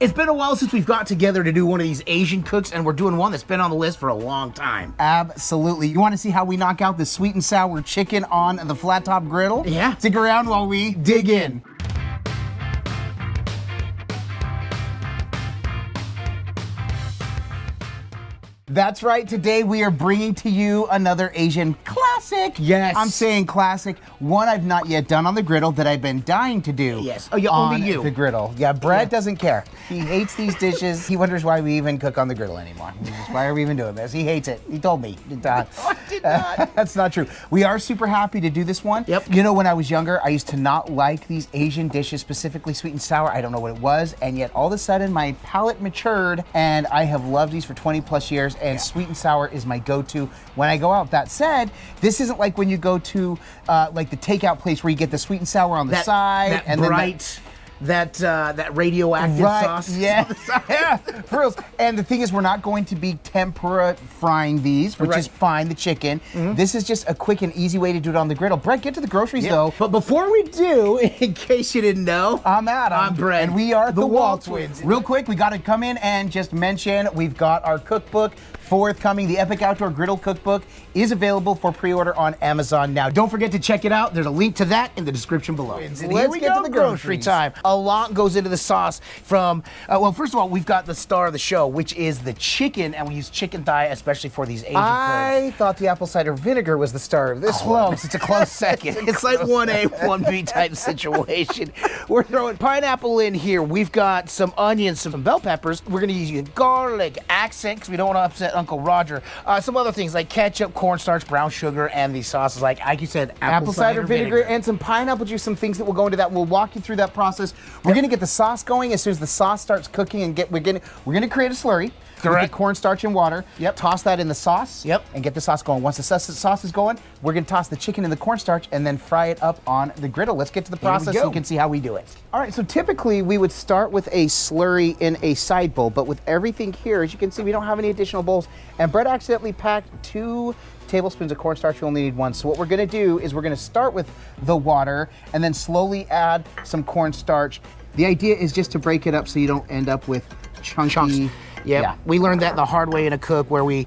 It's been a while since we've got together to do one of these Asian cooks, and we're doing one that's been on the list for a long time. Absolutely. You want to see how we knock out the sweet and sour chicken on the flat top griddle? Yeah. Stick around while we dig in. That's right, today we are bringing to you another Asian classic. Yes. I'm saying classic, one I've not yet done on the griddle that I've been dying to do. Yes. Oh, yeah, on only you. The griddle. Yeah, Brett doesn't care. He hates these dishes. He wonders why we even cook on the griddle anymore. He's just, why are we even doing this? He hates it. He told me. I did not. That's not true. We are super happy to do this one. Yep. You know, when I was younger, I used to not like these Asian dishes, specifically sweet and sour. I don't know what it was, and yet all of a sudden my palate matured, and I have loved these for 20 plus years, and sweet and sour is my go-to when I go out. That said, this isn't like when you go to like the takeout place where you get the sweet and sour on the side, that and bright, that radioactive sauce. Yeah, yeah, for real. And the thing is, we're not going to be tempura frying these, which is fine, the chicken. This is just a quick and easy way to do it on the griddle. Brett, get to the groceries though. But before we do, in case you didn't know, I'm Adam. I'm Brett. And we are the WALTWINS. Real quick, we got to come in and just mention we've got our cookbook forthcoming. The Epic Outdoor Griddle Cookbook is available for pre-order on Amazon now. Don't forget to check it out. There's a link to that in the description below. And Let's here we get go, to the grocery groceries. time. A lot goes into the sauce from, well, first of all, we've got the star of the show, which is the chicken, and we use chicken thigh, especially for these Asian cooks. I thought the apple cider vinegar was the star of this one. Close. It's a close second. It's like 1A, 1B type situation. We're throwing pineapple in here. We've got some onions, some bell peppers. We're going to use garlic, accent, because we don't want to upset Uncle Roger. Some other things like ketchup, cornstarch, brown sugar, and these sauces, like you said, apple cider vinegar, and some pineapple juice, some things that will go into that. We'll walk you through that process. We're going to get the sauce going. As soon as the sauce starts cooking, and we're going to create a slurry. Correct. With the cornstarch and water. Yep. Toss that in the sauce. Yep. And get the sauce going. Once the sauce is going, we're going to toss the chicken in the cornstarch and then fry it up on the griddle. Let's get to the process so you can see how we do it. All right, so typically we would start with a slurry in a side bowl, but with everything here, as you can see, we don't have any additional bowls. And Brett accidentally packed 2 tablespoons of cornstarch. We only need 1. So what we're going to do is we're going to start with the water and then slowly add some cornstarch. The idea is just to break it up so you don't end up with chunky. Yep. Yeah. We learned that the hard way in a cook, where we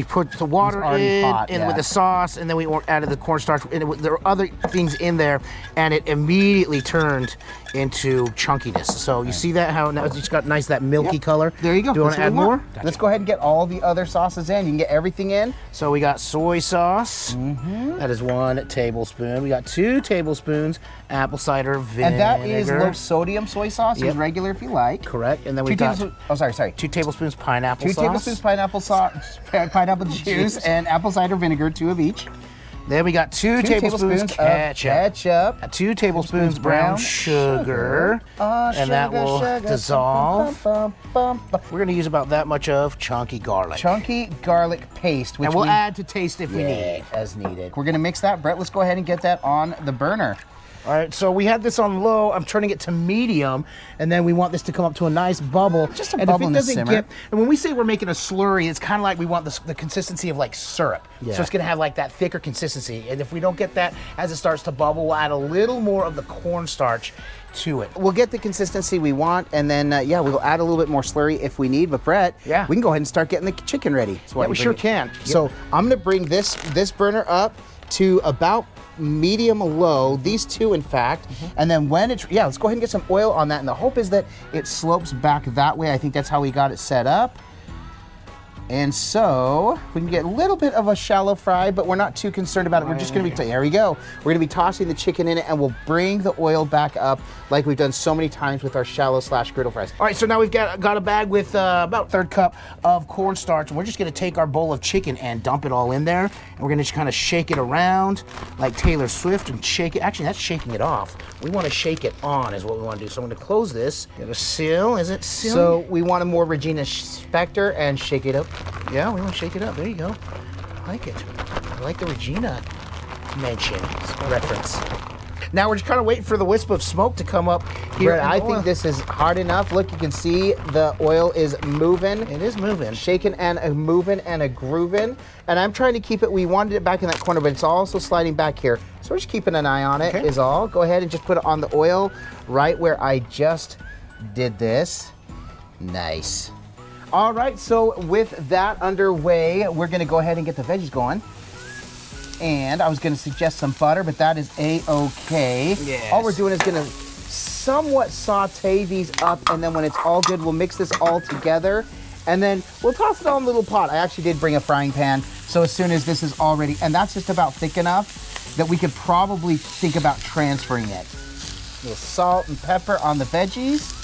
put the water in with the sauce, and then we added the cornstarch, and there were other things in there, and it immediately turned into chunkiness. So you see that, how now it's just got nice, that milky color. There you go. Do you want to add more? Gotcha. Let's go ahead and get all the other sauces in. You can get everything in. So we got soy sauce. That is 1 tablespoon. We got 2 tablespoons apple cider vinegar. And that is low sodium soy sauce. Use regular if you like. Correct. And then we 2 got tablespoons. Oh, sorry. 2 tablespoons pineapple 2 sauce. tablespoons pineapple juice, and apple cider vinegar, 2 of each. Then we got 2 tablespoons ketchup. 2 tablespoons brown sugar, and that will dissolve. We're going to use about that much of chunky garlic. Chunky garlic paste, which and we'll add to taste if we need. As needed. We're going to mix that. Brett, let's go ahead and get that on the burner. All right, so we had this on low. I'm turning it to medium, and then we want this to come up to a nice bubble. Just a bubble in the simmer. And when we say we're making a slurry, it's kind of like we want the consistency of like syrup. Yeah. So it's going to have like that thicker consistency. And if we don't get that as it starts to bubble, we'll add a little more of the cornstarch to it. We'll get the consistency we want, and then we'll add a little bit more slurry if we need. But Brett, we can go ahead and start getting the chicken ready. Yeah, we sure can. So I'm going to bring this burner up to about medium low, these 2 in fact, and then when it's, let's go ahead and get some oil on that, and the hope is that it slopes back that way. I think that's how we got it set up. And so we can get a little bit of a shallow fry, but we're not too concerned about it. We're just going to be, there we go. We're going to be tossing the chicken in it, and we'll bring the oil back up like we've done so many times with our shallow / griddle fries. All right, so now we've got a bag with about 1/3 cup of cornstarch, and we're just going to take our bowl of chicken and dump it all in there. And we're going to just kind of shake it around like Taylor Swift and shake it. Actually, that's shaking it off. We want to shake it on is what we want to do. So I'm going to close this. Get a seal. Is it seal? So we want a more Regina Spektor and shake it up. Yeah, we want to shake it up. There you go. I like it. I like the Regina mention reference. Now we're just kind of waiting for the wisp of smoke to come up here. Brett, I think this is hard enough. Look, you can see the oil is moving. It is moving. Shaking and a moving and a grooving. And I'm trying to keep it, we wanted it back in that corner, but it's also sliding back here. So we're just keeping an eye on it is all. Go ahead and just put it on the oil right where I just did this. Nice. All right, so with that underway, we're gonna go ahead and get the veggies going. And I was gonna suggest some butter, but that is A-okay. Yes. All we're doing is gonna somewhat saute these up, and then when it's all good, we'll mix this all together, and then we'll toss it all in a little pot. I actually did bring a frying pan, so as soon as this is all ready, and that's just about thick enough that we could probably think about transferring it. A little salt and pepper on the veggies.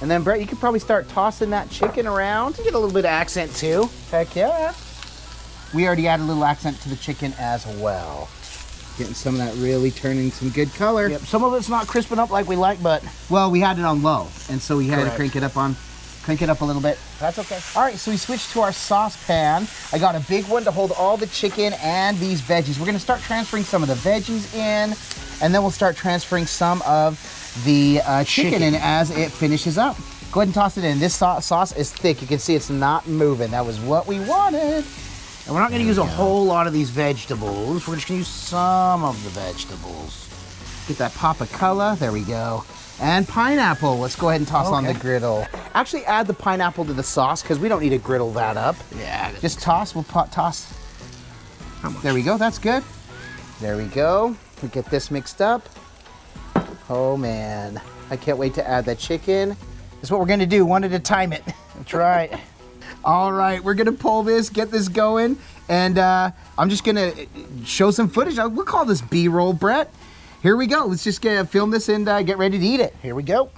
And then, Brett, you could probably start tossing that chicken around. Get a little bit of accent too. Heck yeah. We already added a little accent to the chicken as well. Getting some of that really turning some good color. Yep. Some of it's not crisping up like we like, but Well, we had it on low, and so we had Correct. to crank it up a little bit. That's okay. All right, so we switched to our saucepan. I got a big one to hold all the chicken and these veggies. We're gonna start transferring some of the veggies in, and then we'll start transferring some of the chicken in as it finishes up. Go ahead and toss it in. This sauce is thick. You can see it's not moving. That was what we wanted. and we're not going to use a whole lot of these vegetables. We're just going to use some of the vegetables. Get that pop of color. There we go. And pineapple. Let's go ahead and toss on the griddle. Actually, add the pineapple to the sauce because we don't need to griddle that up. Yeah. Just toss. We'll toss. How much? There we go. That's good. There we go. We get this mixed up. Oh, man. I can't wait to add that chicken. That's what we're going to do, one at a time it. That's right. All right, we're going to pull this, get this going, and I'm just going to show some footage. We'll call this B-roll, Brett. Here we go. Let's just film this and get ready to eat it. Here we go.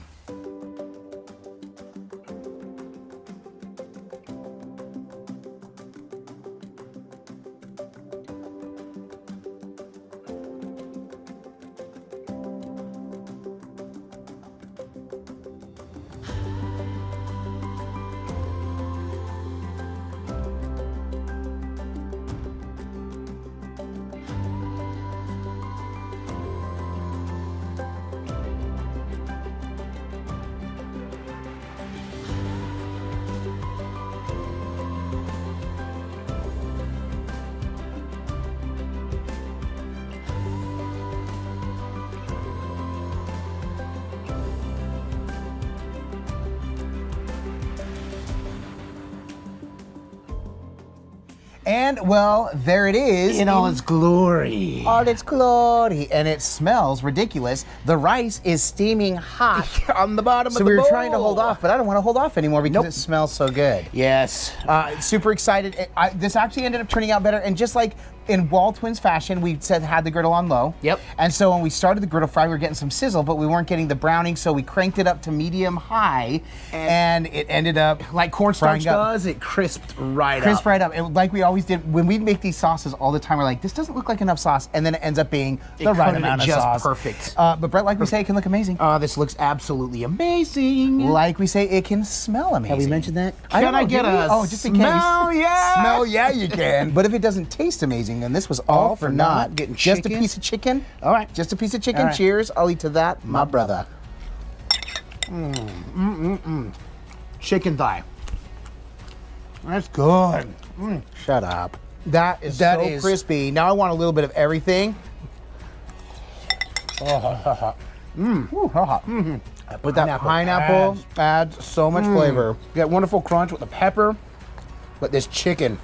And, well, there it is. In all its glory. All its glory. And it smells ridiculous. The rice is steaming hot. On the bottom of So the we were bowl. trying to hold off, but I don't want to hold off anymore because it smells so good. Yes. Super excited. This actually ended up turning out better. And just like in WALTWINS fashion, we had the griddle on low. Yep. And so when we started the griddle fry, we were getting some sizzle, but we weren't getting the browning, so we cranked it up to medium high, and it ended up Like cornstarch frying up. does, it crisped right up. Crisp right up. And like we always did when we make these sauces all the time, we're like, this doesn't look like enough sauce, and then it ends up being the right coated it amount of just sauce. perfect. But Brett, like we say, it can look amazing. This looks absolutely amazing. Like we say, it can smell amazing. Have we mentioned that? I don't Can I know, get did we? a Oh, just in case. smell? Yeah. Smell, yeah, you can. But if it doesn't taste amazing, then this was all for naught. Getting just a chicken. piece of chicken. All right. Just a piece of chicken. All right. Cheers. I'll eat to that, my brother. Chicken thigh. That's good. Shut up. That is That so is- crispy. Now I want a little bit of everything. With that pineapple adds so much flavor. You got wonderful crunch with the pepper, but this chicken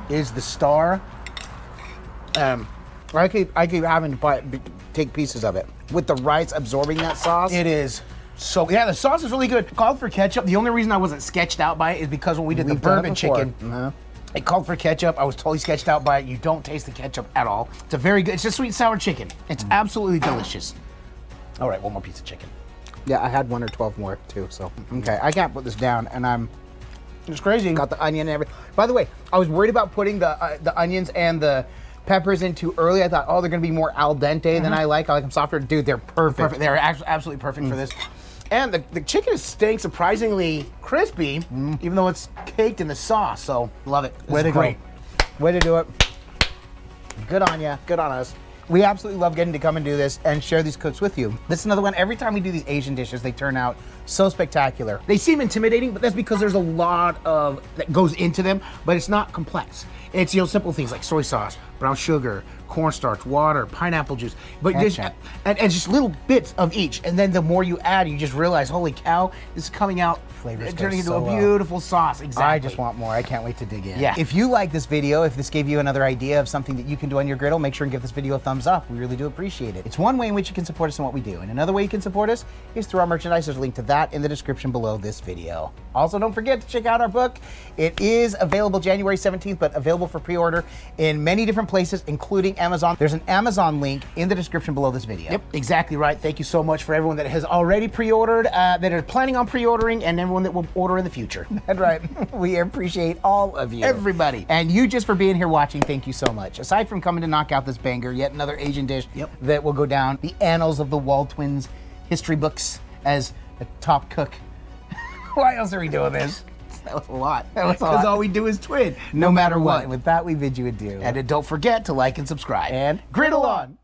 is the star. I keep having to take pieces of it. With the rice absorbing that sauce. It is so, yeah, the sauce is really good. It called for ketchup. The only reason I wasn't sketched out by it is because when we did the We've done it bourbon before. chicken, it called for ketchup. I was totally sketched out by it. You don't taste the ketchup at all. It's a very good, it's just sweet and sour chicken. It's absolutely delicious. All right, one more piece of chicken. Yeah, I had 1 or 12 more too, so. Okay, I can't put this down, and It's crazy. got the onion and everything. By the way, I was worried about putting the onions and the peppers in too early. I thought, oh, they're gonna be more al dente than I like them softer. Dude, they're perfect. Perfect. They're absolutely perfect for this. And the chicken is staying surprisingly crispy, even though it's caked in the sauce. So love it. This Way is to great. go. Way to do it. Good on ya. Good on us. We absolutely love getting to come and do this and share these cooks with you. This is another one. Every time we do these Asian dishes, they turn out so spectacular. They seem intimidating, but that's because there's a lot of that goes into them, but it's not complex. It's simple things like soy sauce, brown sugar, cornstarch, water, pineapple juice, but And just check. and just little bits of each. And then the more you add, you just realize, holy cow, this is coming out, Flavors go turning into so a well. beautiful sauce. Exactly. I just want more. I can't wait to dig in. Yeah. If you like this video, if this gave you another idea of something that you can do on your griddle, make sure and give this video a thumbs up. We really do appreciate it. It's one way in which you can support us in what we do. And another way you can support us is through our merchandise. There's a link to that in the description below this video. Also, don't forget to check out our book. It is available January 17th, but available for pre-order in many different places, including Amazon. There's an Amazon link in the description below this video. Yep, exactly right. Thank you so much for everyone that has already pre-ordered, that are planning on pre-ordering, and everyone that will order in the future. That's right. We appreciate all of you. Everybody. And you just for being here watching, thank you so much. Aside from coming to knock out this banger, yet another Asian dish that will go down the annals of the WALTWINS history books as a top cook. Why else are we doing this? That was a lot. That was a lot. Because all we do is twin, No matter what. And with that, we bid you adieu. And don't forget to like and subscribe. And griddle on.